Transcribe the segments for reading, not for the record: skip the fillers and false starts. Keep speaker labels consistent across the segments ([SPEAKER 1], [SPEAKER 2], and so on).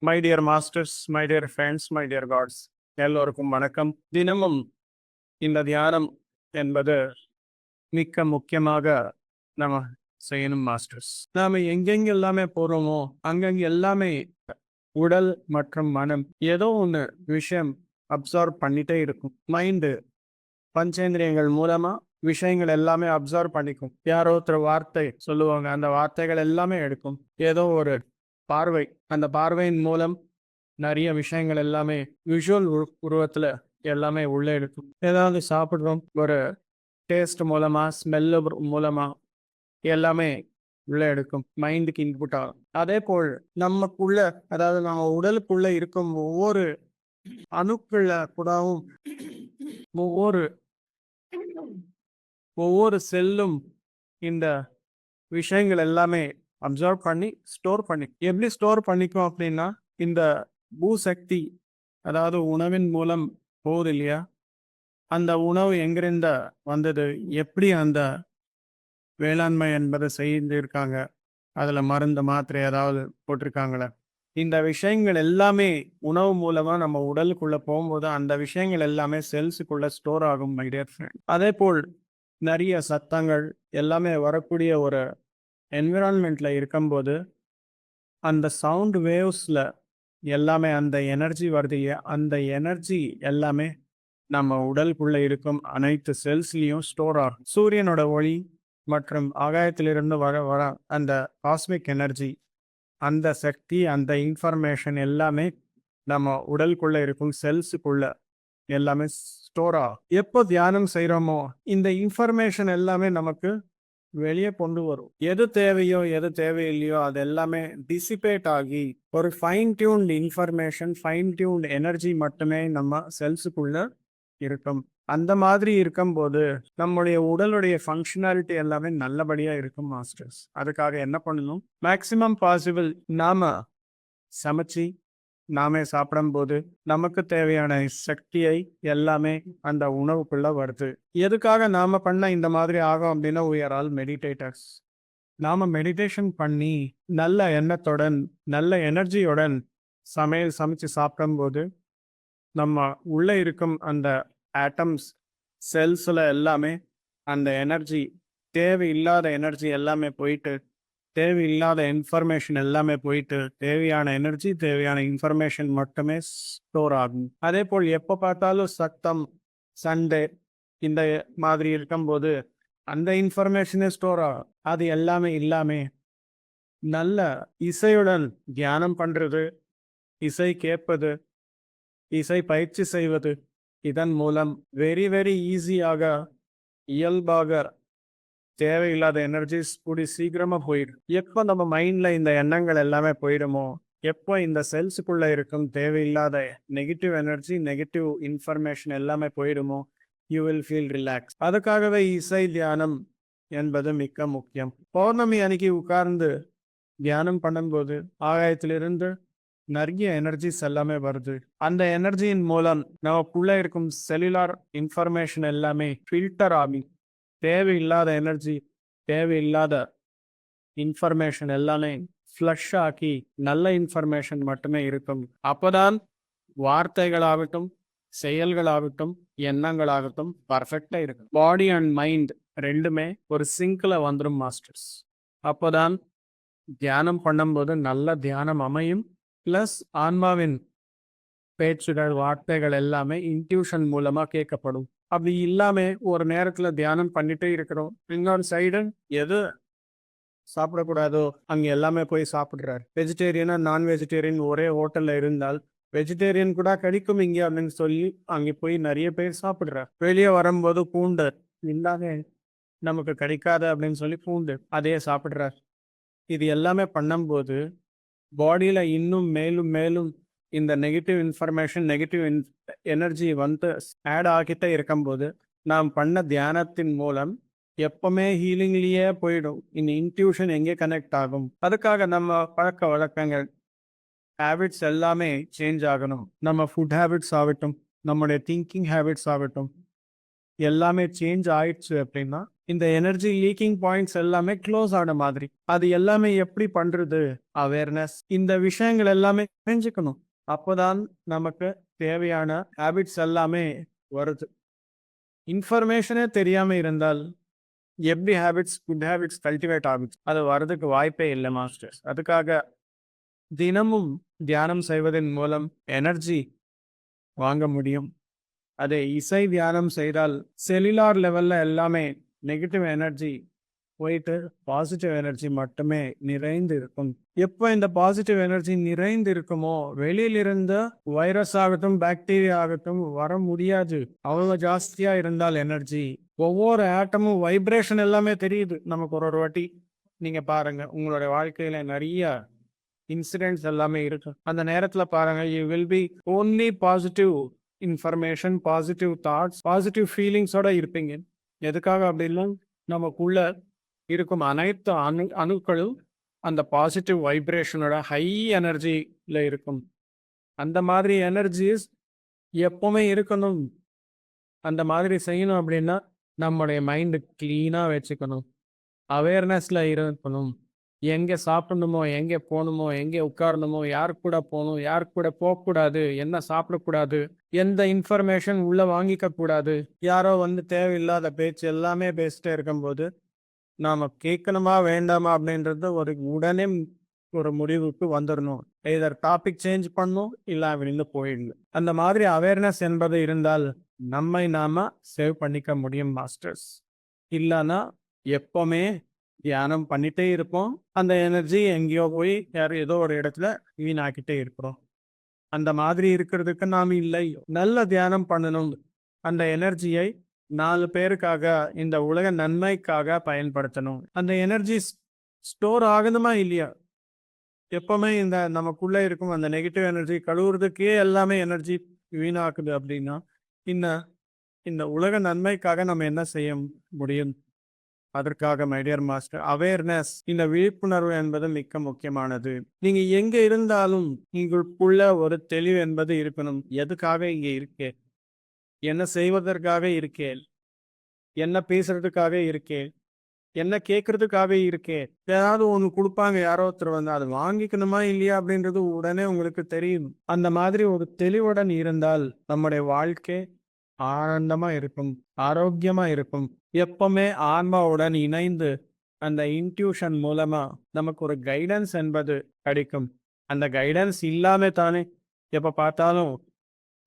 [SPEAKER 1] My dear masters, my dear friends, my dear gods, எல்லோருக்கும் வணக்கம். தினமும் இந்த தியானம் என்பது மிக்க முக்கியமாக நம்ம செய்யணும் மாஸ்டர்ஸ். நாம எங்கெங்க எல்லாமே போறோமோ அங்கங்க எல்லாமே உடல் மற்றும் மனம் ஏதோ ஒன்று விஷயம் அப்சர்வ் பண்ணிட்டே இருக்கும். மைண்டு பஞ்சேந்திரியங்கள் மூலமா விஷயங்கள் எல்லாமே அப்சர்வ் பண்ணிக்கும். யாரோ ஒருத்தர் வார்த்தை சொல்லுவாங்க, அந்த வார்த்தைகள் எல்லாமே எடுக்கும். ஏதோ ஒரு பார்வை, அந்த பார்வையின் மூலம் நிறைய விஷயங்கள் எல்லாமே விஷுவல் உருவத்துல எல்லாமே உள்ளே இருக்கும். ஏதாவது சாப்பிடுறோம், ஒரு டேஸ்ட் மூலமா, ஸ்மெல்லு மூலமா எல்லாமே உள்ள எடுக்கும், மைண்டுக்கு இன்புட் ஆகும். அதே போல் நமக்குள்ள, அதாவது நம்ம உடலுக்குள்ள இருக்கும் ஒவ்வொரு அணுக்குள்ள கூடவும் ஒவ்வொரு ஒவ்வொரு செல்லும் இந்த விஷயங்கள் எல்லாமே அப்சர்வ் பண்ணி ஸ்டோர் பண்ணி, எப்படி ஸ்டோர் பண்ணிக்கும் அப்படின்னா, இந்த பூசக்தி, அதாவது உணவின் மூலம் போகுது இல்லையா, அந்த உணவு எங்கிருந்த வந்தது, எப்படி அந்த வேளாண்மை என்பதை செய்திருக்காங்க, அதுல மருந்து மாத்திரை ஏதாவது போட்டிருக்காங்களே, இந்த விஷயங்கள் எல்லாமே உணவு மூலமா நம்ம உடலுக்குள்ள போகும்போது அந்த விஷயங்கள் எல்லாமே செல்ஸுக்குள்ள ஸ்டோர் ஆகும் மை டியர் ஃப்ரெண்ட். அதே போல் நிறைய சத்தங்கள் எல்லாமே வரக்கூடிய ஒரு என்விரான்மெண்ட்ல இருக்கும்போது அந்த சவுண்ட் வேவ்ஸ்ல எல்லாமே அந்த எனர்ஜி வருது இல்லையா, அந்த எனர்ஜி எல்லாமே நம்ம உடலுக்குள்ள இருக்கும் அனைத்து செல்ஸ்லயும் ஸ்டோர் ஆகும். சூரியனோட ஒளி மற்றும் ஆகாயத்திலிருந்து வர வர அந்த காஸ்மிக் எனர்ஜி, அந்த சக்தி, அந்த இன்ஃபர்மேஷன் எல்லாமே நம்ம உடலுக்குள்ள இருக்கும் செல்ஸுக்குள்ள எல்லாமே ஸ்டோர் ஆகும். எப்போ தியானம் செய்கிறோமோ இந்த இன்ஃபர்மேஷன் எல்லாமே நமக்கு வெளியே கொண்டு வரும். எது தேவையோ எது தேவையில்லையோ அது எல்லாமே டிசிபேட் ஆகி ஒரு fine tuned information, fine tuned energy மட்டுமே நம்ம செல்ஸுக்குள்ள இருக்கும். அந்த மாதிரி இருக்கும்போது நம்முடைய உடலுடைய ஃபங்க்ஷனாலிட்டி எல்லாமே நல்லபடியா இருக்கும் மாஸ்டர்ஸ். அதுக்காக என்ன பண்ணணும், மேக்சிமம் பாசிபிள் நாம சமைச்சு நாமே சாப்பிடும்போது நமக்கு தேவையான சக்தியை எல்லாமே அந்த உணவுக்குள்ள வருது. எதுக்காக நாம பண்ண இந்த மாதிரி ஆகும் அப்படின்னா, we are all meditators. நாம மெடிடேஷன் பண்ணி நல்ல எண்ணத்துடன் நல்ல எனர்ஜியுடன் சமையல் சமைச்சு சாப்பிடும்போது நம்ம உள்ள இருக்கும் அந்த ஆட்டம்ஸ், செல்ஸ்ல எல்லாமே அந்த எனர்ஜி, தேவையில்லாத எனர்ஜி எல்லாமே போயிட்டு, தேவையில்லாத இன்ஃபர்மேஷன் எல்லாமே போயிட்டு, தேவையான எனர்ஜி, தேவையான இன்ஃபர்மேஷன் மட்டுமே ஸ்டோர் ஆகும். அதே போல் எப்போ பார்த்தாலும் சத்தம், சண்டை இந்த மாதிரி இருக்கும்போது அந்த இன்ஃபர்மேஷனே ஸ்டோர் ஆகும். அது எல்லாமே இல்லாம நல்ல இசையுடன் தியானம் பண்றது, இசை கேட்பது, இசை பயிற்சி செய்வது, இதன் மூலம் வெரி வெரி ஈஸியாக, இயல்பாக தேவையில்லாத எனர்ஜிஸ் கூடி சீக்கிரமா போயிடும். எப்போ நம்ம மைண்ட்ல இந்த எண்ணங்கள் எல்லாமே போயிடுமோ, எப்போ இந்த செல்ஸுக்குள்ள இருக்கும் தேவையில்லாத நெகட்டிவ் எனர்ஜி, நெகட்டிவ் இன்ஃபர்மேஷன் எல்லாமே போயிடுமோ, யூ வில் ஃபீல் ரிலாக்ஸ். அதுக்காகவே இசை தியானம் என்பது மிக முக்கியம். பௌர்ணமி அன்னைக்கு உட்கார்ந்து தியானம் பண்ணும்போது ஆகாயத்திலிருந்து நிறைய எனர்ஜிஸ் எல்லாமே வருது. அந்த எனர்ஜியின் மூலம் நமக்குள்ள இருக்கும் செல்லுலார் இன்ஃபர்மேஷன் எல்லாமே ஃபில்டர் ஆகி தேவையில்லாத எனர்ஜி, தேவையில்லாத இன்ஃபர்மேஷன் எல்லாமே ஃப்ளஷ் ஆக்கி நல்ல இன்ஃபர்மேஷன் மட்டுமே இருக்கும். அப்போதான் வார்த்தைகளாகட்டும், செயல்களாகட்டும், எண்ணங்களாகட்டும் பர்ஃபெக்டா இருக்கும். பாடி அண்ட் மைண்ட் ரெண்டுமே ஒரு சிங்க்ல வந்துடும் மாஸ்டர்ஸ். அப்போதான் தியானம் பண்ணும்போது நல்ல தியானம் அமையும். பிளஸ் ஆன்மாவின் பேச்சுகள், வார்த்தைகள் எல்லாமே இன்ட்யூஷன் மூலமா கேட்கப்படும். அப்படி இல்லாம ஒரு நேரத்துல தியானம் பண்ணிட்டே இருக்கிறோம், இன்னொரு சைடு எது சாப்பிடக்கூடாதோ அங்க எல்லாமே போய் சாப்பிடுறாரு. வெஜிடேரியனா நான் வெஜிடேரியன் ஒரே ஹோட்டல்ல இருந்தால் வெஜிடேரியன் கூட கிடைக்கும் இங்க அப்படின்னு சொல்லி அங்க போய் நிறைய பேர் சாப்பிடுறாரு. வெளியே வரும்போது பூண்டு இல்லாத நமக்கு கிடைக்காது அப்படின்னு சொல்லி பூண்டு அதையே சாப்பிடுறாரு. இது எல்லாமே பண்ணும்போது பாடியில இன்னும் மேலும் மேலும் இந்த நெகட்டிவ் இன்ஃபர்மேஷன், நெகட்டிவ் எனர்ஜி வந்து ஆட் ஆகிட்டே இருக்கும்போது நாம் பண்ண தியானத்தின் மூலம் எப்பவுமே ஹீலிங்லயே போயிடும். இந்த இன்ட்யூஷன் எங்கே கனெக்ட் ஆகும். அதுக்காக நம்ம பழக்க வழக்கங்கள், ஹேபிட்ஸ் எல்லாமே சேஞ்ச் ஆகணும். நம்ம ஃபுட் ஹேபிட்ஸ் ஆகட்டும், நம்முடைய திங்கிங் ஹேபிட்ஸ் ஆகட்டும், எல்லாமே சேஞ்ச் ஆயிடுச்சு அப்படின்னா இந்த எனர்ஜி லீக்கிங் பாயிண்ட்ஸ் எல்லாமே க்ளோஸ் ஆன மாதிரி. அது எல்லாமே எப்படி பண்றது? அவேர்னஸ். இந்த விஷயங்கள் எல்லாமே தெரிஞ்சுக்கணும். அப்போதான் நமக்கு தேவையான ஹேபிட்ஸ் எல்லாமே வருது. இன்ஃபர்மேஷனே தெரியாம இருந்தால் எப்படி குட் ஹேபிட்ஸ் கல்டிவேட் ஆகுது? அது வர்றதுக்கு வாய்ப்பே இல்லை மாஸ்டர்ஸ். அதுக்காக தினமும் தியானம் செய்வதன் மூலம் எனர்ஜி வாங்க முடியும். அதை இசை தியானம் செய்தால் செல்லுலார் லெவல்ல எல்லாமே நெகட்டிவ் எனர்ஜி போயிட்டு பாசிட்டிவ் எனர்ஜி மட்டுமே நிறைந்து இருக்கும். எப்போ இந்த பாசிட்டிவ் எனர்ஜி நிறைந்து இருக்குமோ வெளியிலிருந்து வைரஸ் ஆகட்டும் பாக்டீரியா ஆகட்டும் வர முடியாது. அவ்வளவு ஜாஸ்தியா இருந்தால் எனர்ஜி ஒவ்வொரு ஆட்டமும் வைப்ரேஷன் எல்லாமே தெரியுது நமக்கு. ஒரு வாட்டி நீங்க பாருங்க, உங்களுடைய வாழ்க்கையில நிறைய இன்சிடென்ட்ஸ் எல்லாமே இருக்கு. அந்த நேரத்துல பாருங்க, you will be only positive information, positive thoughts, positive ஃபீலிங்ஸோட இருப்பீங்க. எதுக்காக அப்படின்னா நமக்குள்ள இருக்கும் அனைத்து அணுக்களும் அந்த பாசிட்டிவ் வைப்ரேஷனோட ஹை எனர்ஜியில் இருக்கும். அந்த மாதிரி எனர்ஜிஸ் எப்பவுமே இருக்கணும். அந்த மாதிரி செய்யணும் அப்படின்னா நம்முடைய மைண்டு கிளீனாக வச்சுக்கணும், அவேர்னஸில் இருக்கணும். எங்கே சாப்பிடணுமோ, எங்கே போகணுமோ, எங்கே உட்காரணுமோ, யார் கூட போகணும், யார் கூட போகக்கூடாது, என்ன சாப்பிடக்கூடாது, எந்த இன்ஃபர்மேஷன் உள்ளே வாங்கிக்க கூடாது, யாரோ வந்து தேவையில்லாத பேச்சு எல்லாமே பேசிட்டே இருக்கும்போது நாம் கேட்கணுமா வேண்டாமா அப்படின்றது உடனே ஒரு முடிவுக்கு வந்துடணும். இதர் டாபிக் சேஞ்ச் பண்ணும், இல்லை வெளியில் போயிடணும். அந்த மாதிரி அவேர்னஸ் என்பது இருந்தால் நம்மை நாம சேவ் பண்ணிக்க முடியும் மாஸ்டர்ஸ். இல்லைன்னா எப்பவுமே தியானம் பண்ணிட்டே இருப்போம், அந்த எனர்ஜி எங்கேயோ போய் ஏதோ ஒரு இடத்துல வீணாக்கிட்டே இருக்கிறோம். அந்த மாதிரி இருக்கிறதுக்கு நாம் இல்லை. நல்ல தியானம் பண்ணணும். அந்த எனர்ஜியை 4 பேருக்காக, இந்த உலக நன்மைக்காக பயன்படுத்தணும். அந்த எனர்ஜி ஸ்டோர் ஆகணுமா இல்லையா? எப்பவுமே இந்த நமக்குள்ள இருக்கும் அந்த நெகட்டிவ் எனர்ஜி கழுவுறதுக்கே எல்லாமே எனர்ஜி வீணாக்குது அப்படின்னா இந்த உலக நன்மைக்காக நம்ம என்ன செய்ய முடியும்? அதற்காக மை டியர் மாஸ்டர், அவேர்னஸ், இந்த விழிப்புணர்வு என்பது மிக முக்கியமானது. நீங்க எங்க இருந்தாலும் உங்களுக்குள்ள ஒரு தெளிவு என்பது இருக்கணும். எதுக்காக இங்க இருக்கேன், என்ன செய்வதற்காக இருக்கேன், என்ன பேசுறதுக்காக இருக்கேன், என்ன கேட்கறதுக்காக இருக்கேன். ஏதாவது ஒன்று கொடுப்பாங்க யாரோ ஒருத்தர் வந்து, அது வாங்கிக்கணுமா இல்லையா அப்படின்றது உடனே உங்களுக்கு தெரியும். அந்த மாதிரி ஒரு தெளிவுடன் இருந்தால் நம்முடைய வாழ்க்கை ஆனந்தமா இருக்கும், ஆரோக்கியமா இருக்கும். எப்பவுமே ஆன்மாவுடன் இணைந்து அந்த இன்ட்யூஷன் மூலமா நமக்கு ஒரு கைடன்ஸ் என்பது கிடைக்கும். அந்த கைடன்ஸ் இல்லாம தானே எப்ப பார்த்தாலும்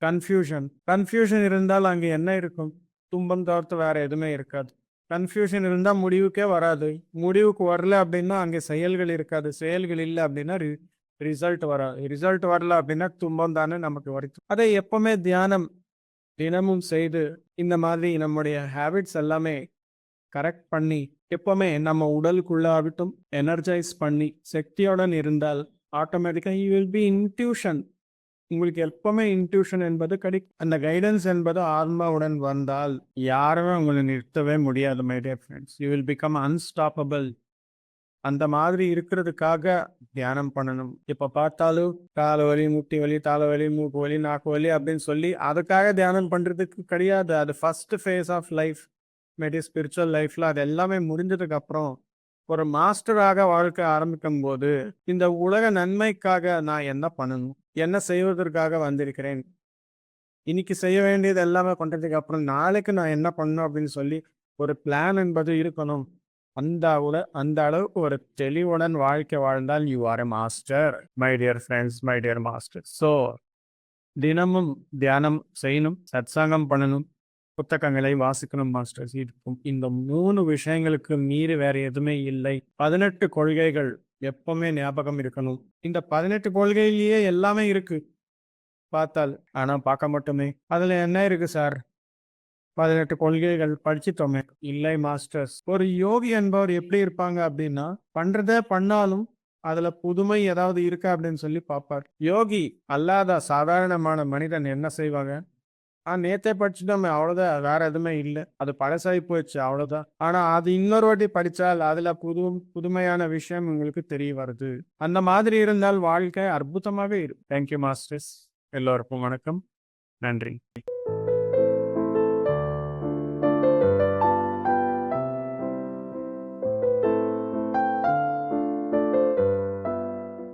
[SPEAKER 1] கன்ஃபியூஷன் இருந்தால் அங்கே என்ன இருக்கும்? துன்பம் தவிர்த்து வேற எதுவுமே இருக்காது. கன்ஃபியூஷன் இருந்தால் முடிவுக்கே வராது. முடிவுக்கு வரல அப்படின்னா அங்கே செயல்கள் இருக்காது. செயல்கள் இல்லை அப்படின்னா ரிசல்ட் வராது. ரிசல்ட் வரல அப்படின்னா துன்பம் தானே நமக்கு வருது. அதை எப்பவுமே தினமும் செய்து இந்த மாதிரி நம்முடைய ஹேபிட்ஸ் எல்லாமே கரெக்ட் பண்ணி எப்பவுமே நம்ம உடலுக்குள்ள ஆகட்டும் எனர்ஜைஸ் பண்ணி சக்தியுடன் இருந்தால் ஆட்டோமேட்டிக்காக யூ வில் பி இன்ட்யூஷன். உங்களுக்கு எப்பவுமே இன்ட்யூஷன் என்பது கிடைக்கும். அந்த கைடன்ஸ் என்பது ஆத்மாவுடன் வந்தால் யாருமே உங்களை நிறுத்தவே முடியாது my dear friends. You will become unstoppable. அந்த மாதிரி இருக்கிறதுக்காக தியானம் பண்ணணும். இப்ப பார்த்தாலும் கால வலி, முட்டி வலி, தலை வலி, மூக்கு வலி, நாக்கு வலி அப்படின்னு சொல்லி அதுக்காக தியானம் பண்றதுக்கு கிடையாது. அது first phase of life. Spiritual லைஃப்ல அது எல்லாமே முடிஞ்சதுக்கு அப்புறம் ஒரு மாஸ்டராக வாழ்க்கை ஆரம்பிக்கும் போது இந்த உலக நன்மைக்காக நான் என்ன பண்ணணும், என்ன செய்வதற்காக வந்திருக்கிறேன், இன்னைக்கு செய்ய வேண்டியது எல்லாமே பண்றதுக்கு அப்புறம் நாளைக்கு நான் என்ன பண்ணணும் அப்படின்னு சொல்லி ஒரு பிளான் என்பது இருக்கணும். அந்த அளவுக்கு ஒரு தெளிவுடன் வாழ்க்கை வாழ்ந்தால் you are a master my dear friends, my dear master. So தினமும் தியானம் செய்யணும், சத்சங்கம் பண்ணணும், புத்தகங்களை வாசிக்கணும் மாஸ்டர்ஸ். இருக்கும் இந்த 3 விஷயங்களுக்கு மீறி வேற எதுவுமே இல்லை. 18 கொள்கைகள் எப்பவுமே ஞாபகம் இருக்கணும். இந்த 18 கொள்கையிலேயே எல்லாமே இருக்கு பார்த்தால். ஆனா பார்க்க மட்டுமே அதுல என்ன இருக்கு சார்? 18 கொள்கைகள் படிச்சுட்டோமே. இல்லை மாஸ்டர்ஸ். ஒரு யோகி என்பவர் எப்படி இருப்பாங்க அப்படின்னா பண்றதே பண்ணாலும் அதுல புதுமை ஏதாவது இருக்கா அப்படின்னு சொல்லி பார்ப்பார். யோகி அல்லாத சாதாரணமான மனிதன் என்ன செய்வாங்க? நேத்தே படிச்சுட்டோமே, அவ்வளவுதான், வேற எதுவுமே இல்லை, அது பழசாகி போயிடுச்சு, அவ்வளவுதான். ஆனா அது இன்னொரு வாட்டி படிச்சால் அதுல புதுமையான விஷயம் உங்களுக்கு தெரிய வருது. அந்த மாதிரி இருந்தால் வாழ்க்கை அற்புதமாக இருக்கும். Thank you masters. எல்லோருக்கும் வணக்கம். நன்றி.